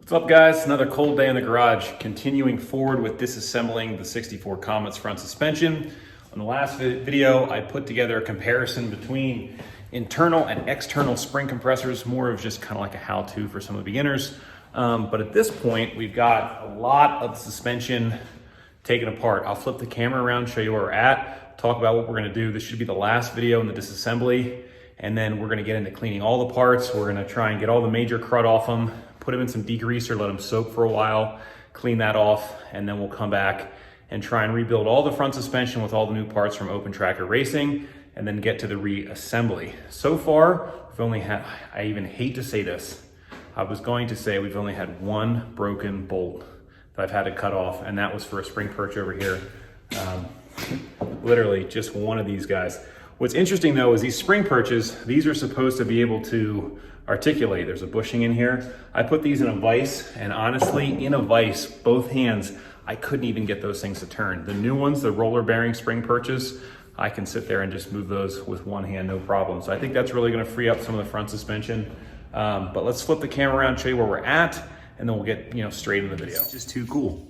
What's up, guys? Another cold day in the garage. Continuing forward with disassembling the 64 Comet's front suspension. On the last video, I put together a comparison between internal and external spring compressors, more of just kind of like a how-to for some of the beginners. But at this point, we've got a lot of the suspension taken apart. I'll flip the camera around, show you where we're at, talk about what we're gonna do. This should be the last video in the disassembly, and then we're gonna get into cleaning all the parts. We're gonna try and get all the major crud off them, put them in some degreaser, let them soak for a while, clean that off, and then we'll come back and try and rebuild all the front suspension with all the new parts from Open Tracker Racing, and then get to the reassembly. So far, we've only had, I even hate to say this, I was going to say we've only had one broken bolt that I've had to cut off, and that was for a spring perch over here. Literally just one of these guys. What's interesting though is these spring perches, these are supposed to be able to articulate. There's a bushing in here. I put these in a vise, and honestly, in a vise, both hands, I couldn't even get those things to turn. The new ones, the roller bearing spring perches, I can sit there and just move those with one hand, no problem. So I think that's really gonna free up some of the front suspension. But let's flip the camera around, show you where we're at, and then we'll get straight into the video. It's just too cool.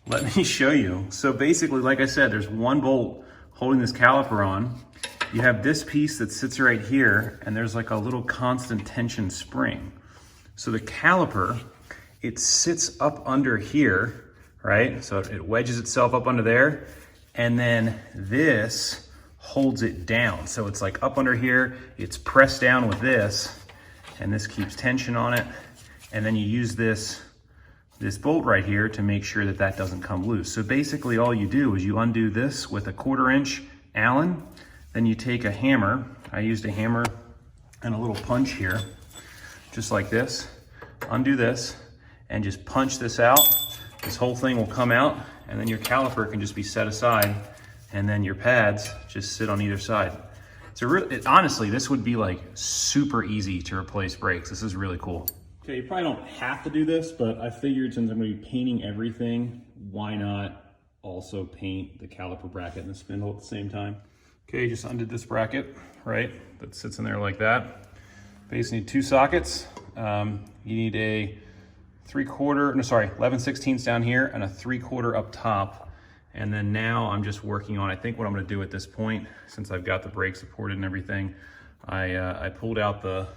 Let me show you. So basically, like I said, there's one bolt holding this caliper on. You have this piece that sits right here, and there's like a little constant tension spring. So the caliper, it sits up under here, right? So it wedges itself up under there, and then this holds it down. So it's like up under here, it's pressed down with this, and this keeps tension on it. And then you use this bolt right here to make sure that that doesn't come loose. So basically all you do is you undo this with a 1/4 inch Allen, then you take a hammer. I used a hammer and a little punch here, just like this. Undo this and just punch this out. This whole thing will come out, and then your caliper can just be set aside, and then your pads just sit on either side. So honestly, this would be like super easy to replace brakes. This is really cool. Okay, you probably don't have to do this, but I figured since I'm gonna be painting everything, why not also paint the caliper bracket and the spindle at the same time? Okay, just undid this bracket, right? That sits in there like that. Basically need 2 sockets. You need a 11/16 down here and a 3/4 up top. And then now I'm just working on, I think what I'm gonna do at this point, since I've got the brake supported and everything, I pulled out the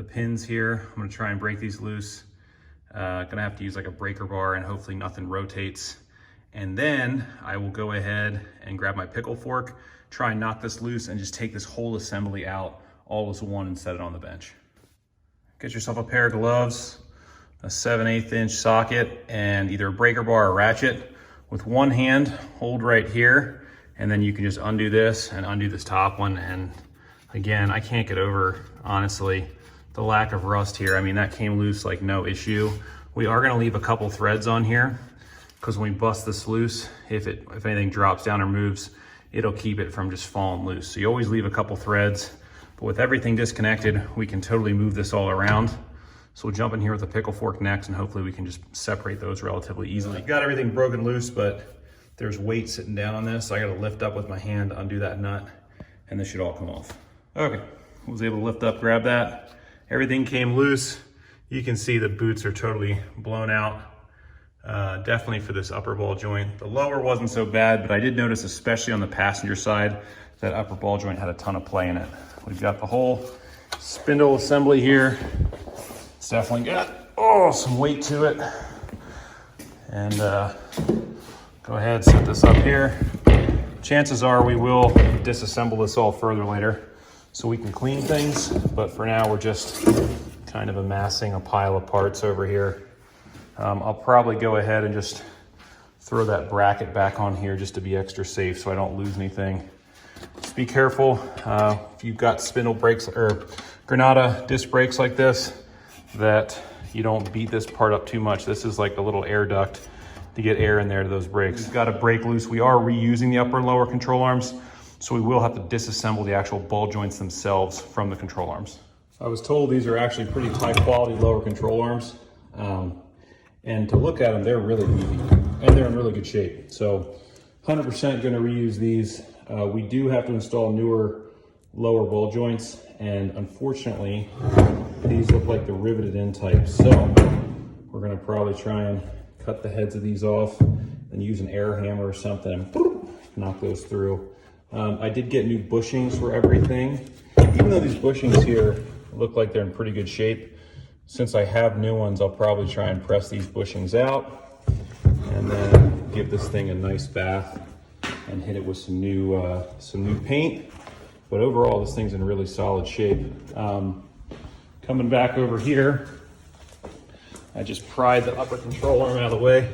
pins here. I'm gonna try and break these loose. Gonna have to use like a breaker bar, and hopefully nothing rotates. And then I will go ahead and grab my pickle fork, try and knock this loose, and just take this whole assembly out all as one and set it on the bench. Get yourself a pair of gloves, a 7/8 inch socket, and either a breaker bar or ratchet. With one hand, hold right here, and then you can just undo this and undo this top one. And again, I can't get over, honestly, the lack of rust here. I mean, that came loose like no issue. We are gonna leave a couple threads on here, because when we bust this loose, if anything drops down or moves, it'll keep it from just falling loose. So you always leave a couple threads, but with everything disconnected, we can totally move this all around. So we'll jump in here with a pickle fork next, and hopefully we can just separate those relatively easily. Got everything broken loose, but there's weight sitting down on this, so I gotta lift up with my hand, undo that nut, and this should all come off. Okay, was able to lift up, grab that. Everything came loose. You can see the boots are totally blown out. Definitely for this upper ball joint. The lower wasn't so bad, but I did notice, especially on the passenger side, that upper ball joint had a ton of play in it. We've got the whole spindle assembly here. It's definitely got, some weight to it. And go ahead, set this up here. Chances are we will disassemble this all further later so we can clean things, but for now we're just kind of amassing a pile of parts over here. I'll probably go ahead and just throw that bracket back on here just to be extra safe so I don't lose anything. Just be careful if you've got spindle brakes or Granada disc brakes like this, that you don't beat this part up too much. This is like a little air duct to get air in there to those brakes. We've got to break loose. We are reusing the upper and lower control arms, so we will have to disassemble the actual ball joints themselves from the control arms. I was told these are actually pretty high quality lower control arms. And to look at them, they're really easy and they're in really good shape. So 100% gonna reuse these. We do have to install newer lower ball joints, and unfortunately, these look like the riveted in type. So we're gonna probably try and cut the heads of these off and use an air hammer or something and knock those through. I did get new bushings for everything. Even though these bushings here look like they're in pretty good shape, since I have new ones, I'll probably try and press these bushings out and then give this thing a nice bath and hit it with some new paint. But overall, this thing's in really solid shape. Coming back over here, I just pried the upper control arm out of the way.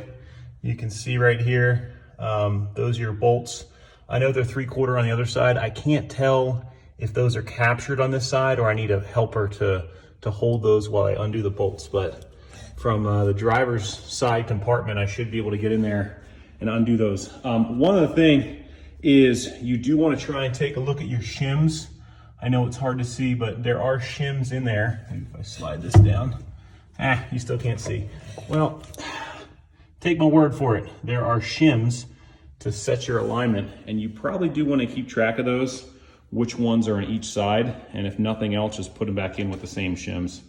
You can see right here, those are your bolts. I know they're 3/4 on the other side. I can't tell if those are captured on this side or I need a helper to hold those while I undo the bolts. But from the driver's side compartment, I should be able to get in there and undo those. One other thing is you do want to try and take a look at your shims. I know it's hard to see, but there are shims in there. Maybe if I slide this down. You still can't see. Well, take my word for it. There are shims to set your alignment, and you probably do want to keep track of those, which ones are on each side, and if nothing else, just put them back in with the same shims.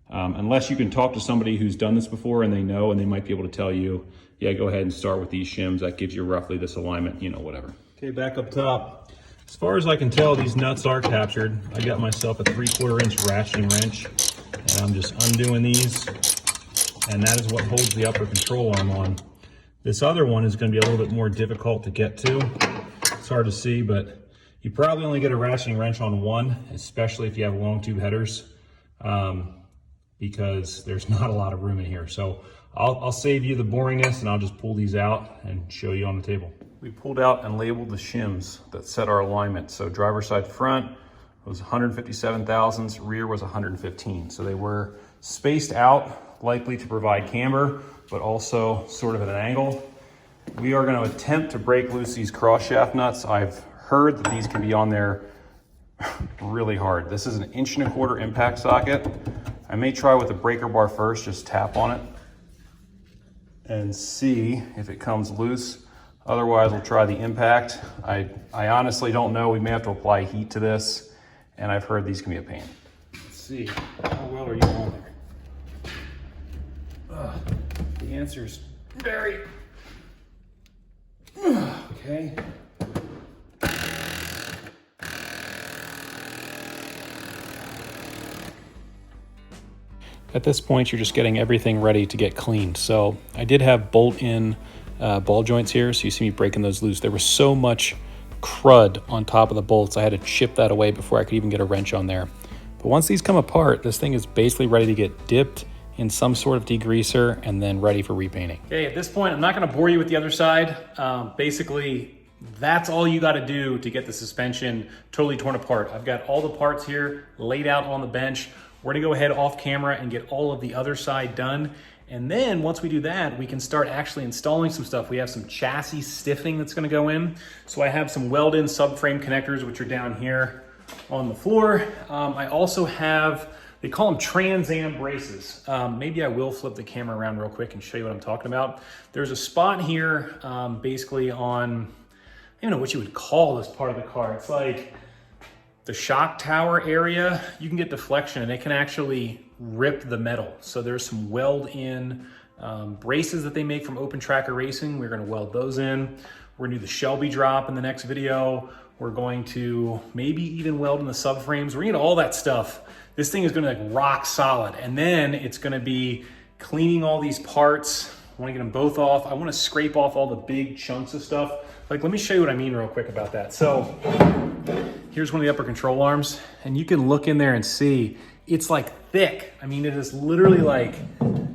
Unless you can talk to somebody who's done this before and they know, and they might be able to tell you, yeah, go ahead and start with these shims. That gives you roughly this alignment, you know, whatever. Okay, back up top. As far as I can tell, these nuts are captured. I got myself a 3/4 inch ratcheting wrench, and I'm just undoing these, and that is what holds the upper control arm on. This other one is going to be a little bit more difficult to get to. It's hard to see, but you probably only get a ratcheting wrench on one, especially if you have long tube headers, because there's not a lot of room in here. So I'll save you the boringness and I'll just pull these out and show you on the table. We pulled out and labeled the shims that set our alignment. So driver's side front was 157 thousandths, rear was 115. So they were spaced out, likely to provide camber, but also sort of at an angle. We are going to attempt to break loose these cross shaft nuts. I've heard that these can be on there really hard. This is an 1.25 inch impact socket. I may try with a breaker bar first, just tap on it and see if it comes loose. Otherwise, we'll try the impact. I honestly don't know. We may have to apply heat to this, and I've heard these can be a pain. Let's see, how well are you on there? The answer is very, okay. At this point, you're just getting everything ready to get cleaned. So I did have bolt-in ball joints here, so you see me breaking those loose. There was so much crud on top of the bolts, I had to chip that away before I could even get a wrench on there. But once these come apart, this thing is basically ready to get dipped in some sort of degreaser and then ready for repainting. Okay, at this point, I'm not gonna bore you with the other side. Basically, that's all you gotta do to get the suspension totally torn apart. I've got all the parts here laid out on the bench. We're gonna go ahead off camera and get all of the other side done. And then once we do that, we can start actually installing some stuff. We have some chassis stiffening that's gonna go in. So I have some weld-in subframe connectors, which are down here on the floor. I also have, they call them Trans Am braces. Maybe I will flip the camera around real quick and show you what I'm talking about. There's a spot here, basically on, I don't know what you would call this part of the car. It's like the shock tower area. You can get deflection and it can actually rip the metal. So there's some weld-in braces that they make from Open Tracker Racing. We're gonna weld those in. We're gonna do the Shelby drop in the next video. We're going to maybe even weld in the subframes. We're gonna get all that stuff. This thing is gonna be like rock solid. And then it's gonna be cleaning all these parts. I wanna get them both off. I wanna scrape off all the big chunks of stuff. Like, let me show you what I mean real quick about that. So here's one of the upper control arms, and you can look in there and see it's like thick. I mean, it is literally like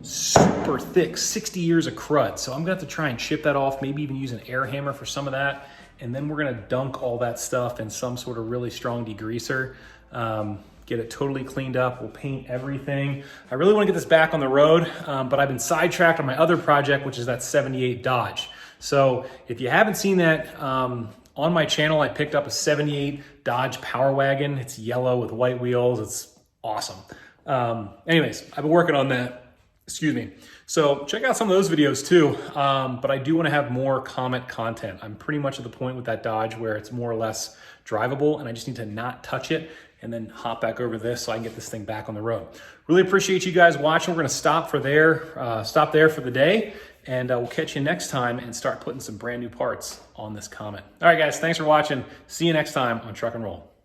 super thick, 60 years of crud. So I'm gonna have to try and chip that off, maybe even use an air hammer for some of that. And then we're gonna dunk all that stuff in some sort of really strong degreaser, get it totally cleaned up. We'll paint everything. I really wanna get this back on the road, but I've been sidetracked on my other project, which is that 78 Dodge. So if you haven't seen that, on my channel, I picked up a 78 Dodge Power Wagon. It's yellow with white wheels. It's awesome. Anyways, I've been working on that. Excuse me. So check out some of those videos too. But I do want to have more Comet content. I'm pretty much at the point with that Dodge where it's more or less drivable and I just need to not touch it and then hop back over this so I can get this thing back on the road. Really appreciate you guys watching. We're gonna stop there for the day, and we'll catch you next time and start putting some brand new parts on this Comet. All right, guys, thanks for watching. See you next time on Truck and Roll.